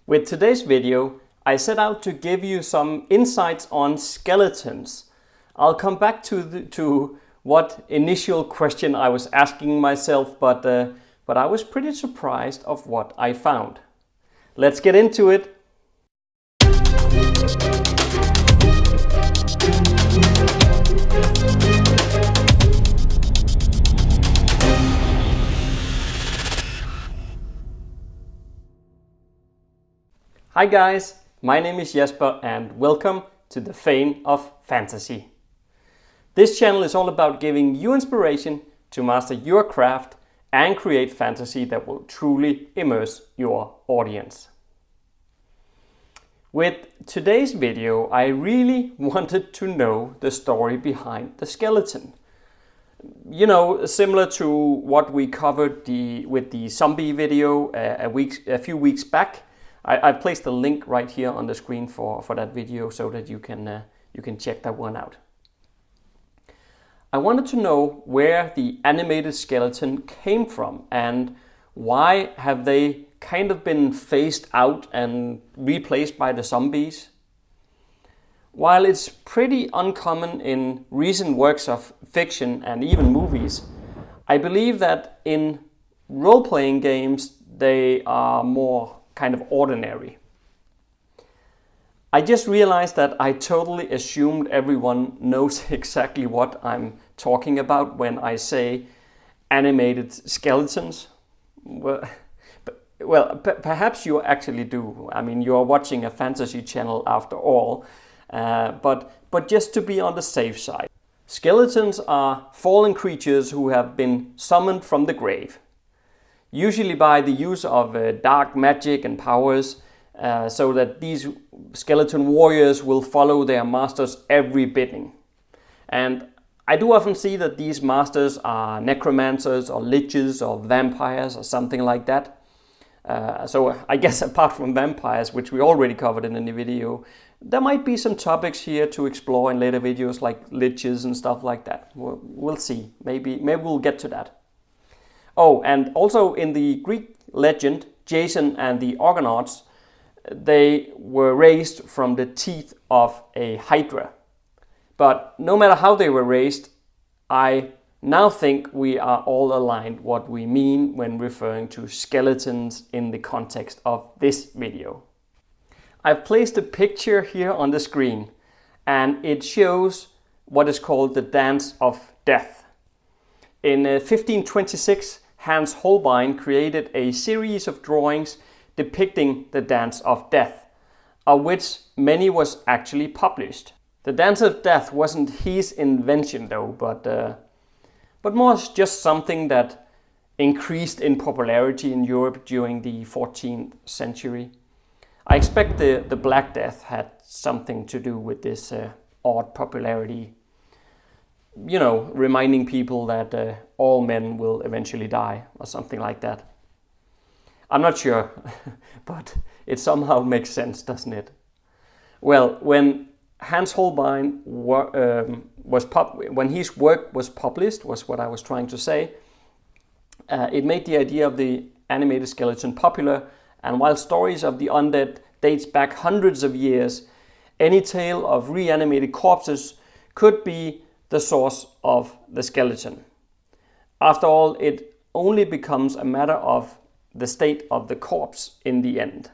With today's video, I set out to give you some insights on skeletons. I'll come back to what initial question I was asking myself, but I was pretty surprised of what I found. Let's get into it. Hi guys, my name is Jesper and welcome to the Fane of Fantasy. This channel is all about giving you inspiration to master your craft and create fantasy that will truly immerse your audience. With today's video, I really wanted to know the story behind the skeleton. You know, similar to what we covered with the zombie video a few weeks back. I've placed a link right here on the screen for that video so that you can check that one out. I wanted to know where the animated skeleton came from and why have they kind of been phased out and replaced by the zombies. While it's pretty uncommon in recent works of fiction and even movies, I believe that in role-playing games they are more kind of ordinary. I just realized that I totally assumed everyone knows exactly what I'm talking about when I say animated skeletons. Perhaps you actually do. I mean, you're watching a fantasy channel after all, but just to be on the safe side. Skeletons are fallen creatures who have been summoned from the grave, usually by the use of dark magic and powers, so that these skeleton warriors will follow their masters' every bidding. And I do often see that these masters are necromancers or liches or vampires or something like that. So I guess apart from vampires, which we already covered in the video, there might be some topics here to explore in later videos like liches and stuff like that. We'll see. Maybe we'll get to that. Oh, and also in the Greek legend, Jason and the Argonauts, they were raised from the teeth of a hydra. But no matter how they were raised, I now think we are all aligned what we mean when referring to skeletons in the context of this video. I've placed a picture here on the screen, and it shows what is called the Dance of Death. In 1526, Hans Holbein created a series of drawings depicting the Dance of Death, of which many was actually published. The Dance of Death wasn't his invention though, but more just something that increased in popularity in Europe during the 14th century. I expect the Black Death had something to do with this odd popularity. You know, reminding people that all men will eventually die or something like that. I'm not sure, but it somehow makes sense, doesn't it? Well, when Hans Holbein when his work was published, was what I was trying to say, it made the idea of the animated skeleton popular, and while stories of the undead dates back hundreds of years, any tale of reanimated corpses could be the source of the skeleton. After all, it only becomes a matter of the state of the corpse in the end.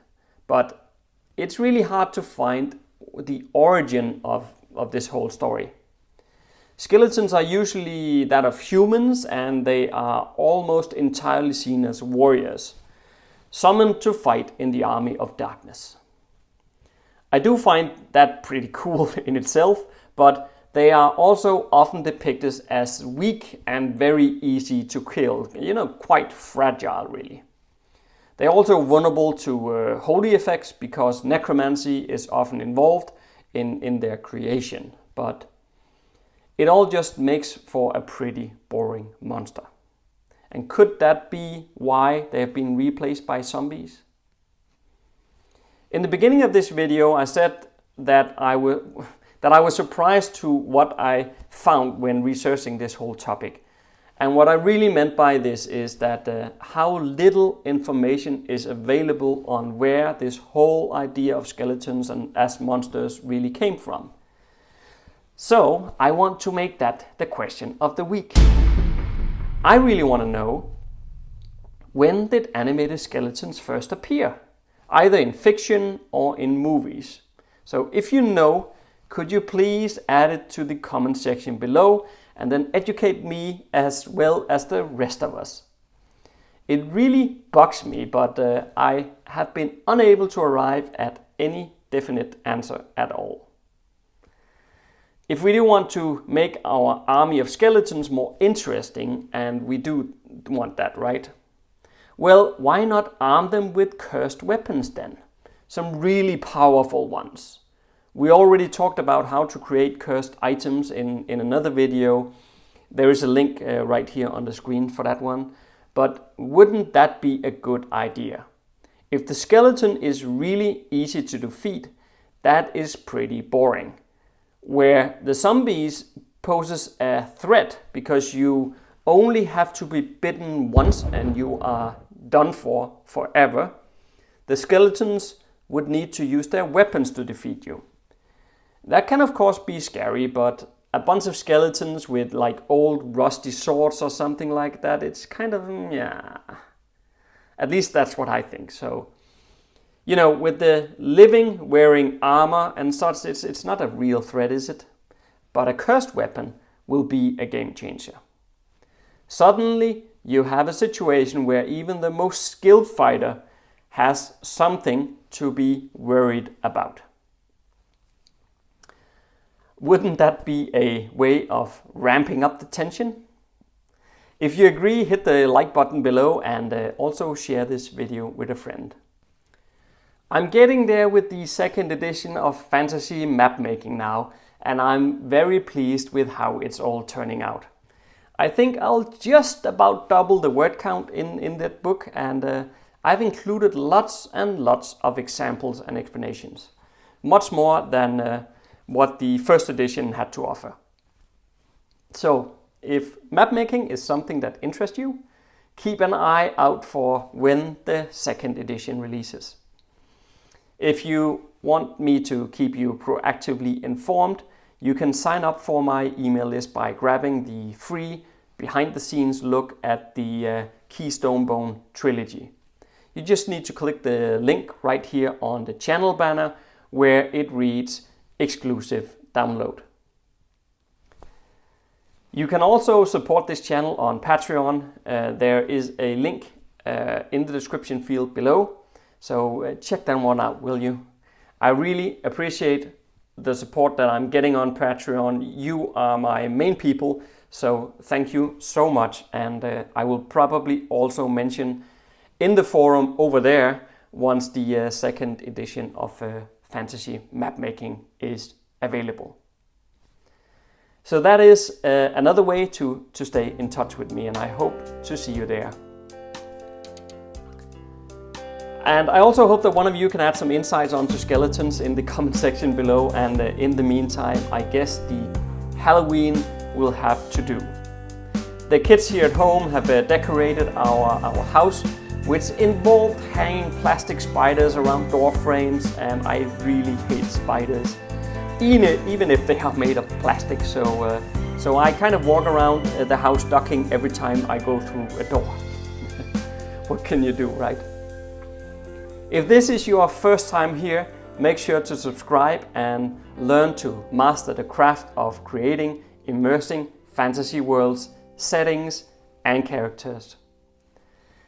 But it's really hard to find the origin of this whole story. Skeletons are usually that of humans, and they are almost entirely seen as warriors, summoned to fight in the army of darkness. I do find that pretty cool in itself, but they are also often depicted as weak and very easy to kill, you know, quite fragile really. They are also vulnerable to holy effects because necromancy is often involved in their creation, but it all just makes for a pretty boring monster. And could that be why they have been replaced by zombies? In the beginning of this video, I said that I was surprised to what I found when researching this whole topic. And what I really meant by this is that how little information is available on where this whole idea of skeletons and as monsters really came from. So I want to make that the question of the week. I really want to know, when did animated skeletons first appear? Either in fiction or in movies. So if you know, could you please add it to the comment section below and then educate me as well as the rest of us. It really bugs me, but I have been unable to arrive at any definite answer at all. If we do want to make our army of skeletons more interesting, and we do want that, right? Well, why not arm them with cursed weapons then? Some really powerful ones. We already talked about how to create cursed items in another video. There is a link right here on the screen for that one. But wouldn't that be a good idea? If the skeleton is really easy to defeat, that is pretty boring. Where the zombies poses a threat because you only have to be bitten once and you are done for forever, the skeletons would need to use their weapons to defeat you. That can of course be scary, but a bunch of skeletons with like old rusty swords or something like that, it's kind of, yeah. At least that's what I think. So, you know, with the living wearing armor and such, it's not a real threat, is it? But a cursed weapon will be a game changer. Suddenly, you have a situation where even the most skilled fighter has something to be worried about. Wouldn't that be a way of ramping up the tension? If you agree, hit the like button below and also share this video with a friend. I'm getting there with the second edition of fantasy map making now, and I'm very pleased with how it's all turning out. I think I'll just about double the word count in that book, and I've included lots and lots of examples and explanations. Much more than what the first edition had to offer. So, if mapmaking is something that interests you, keep an eye out for when the second edition releases. If you want me to keep you proactively informed, you can sign up for my email list by grabbing the free behind-the-scenes look at the KEYSTONE trilogy. You just need to click the link right here on the channel banner where it reads exclusive download. You can also support this channel on Patreon. There is a link in the description field below, so check that one out, will you? I really appreciate the support that I'm getting on Patreon. You are my main people, so thank you so much, and I will probably also mention in the forum over there once the second edition of fantasy mapmaking is available. So that is another way to stay in touch with me, and I hope to see you there. And I also hope that one of you can add some insights onto skeletons in the comment section below, and in the meantime, I guess the Halloween will have to do. The kids here at home have decorated our house, which involved hanging plastic spiders around door frames, and I really hate spiders, even if they are made of plastic. So I kind of walk around the house ducking every time I go through a door. What can you do, right? If this is your first time here, make sure to subscribe and learn to master the craft of creating immersing fantasy worlds, settings, and characters.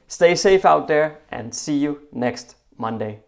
Stay safe out there, and see you next Monday.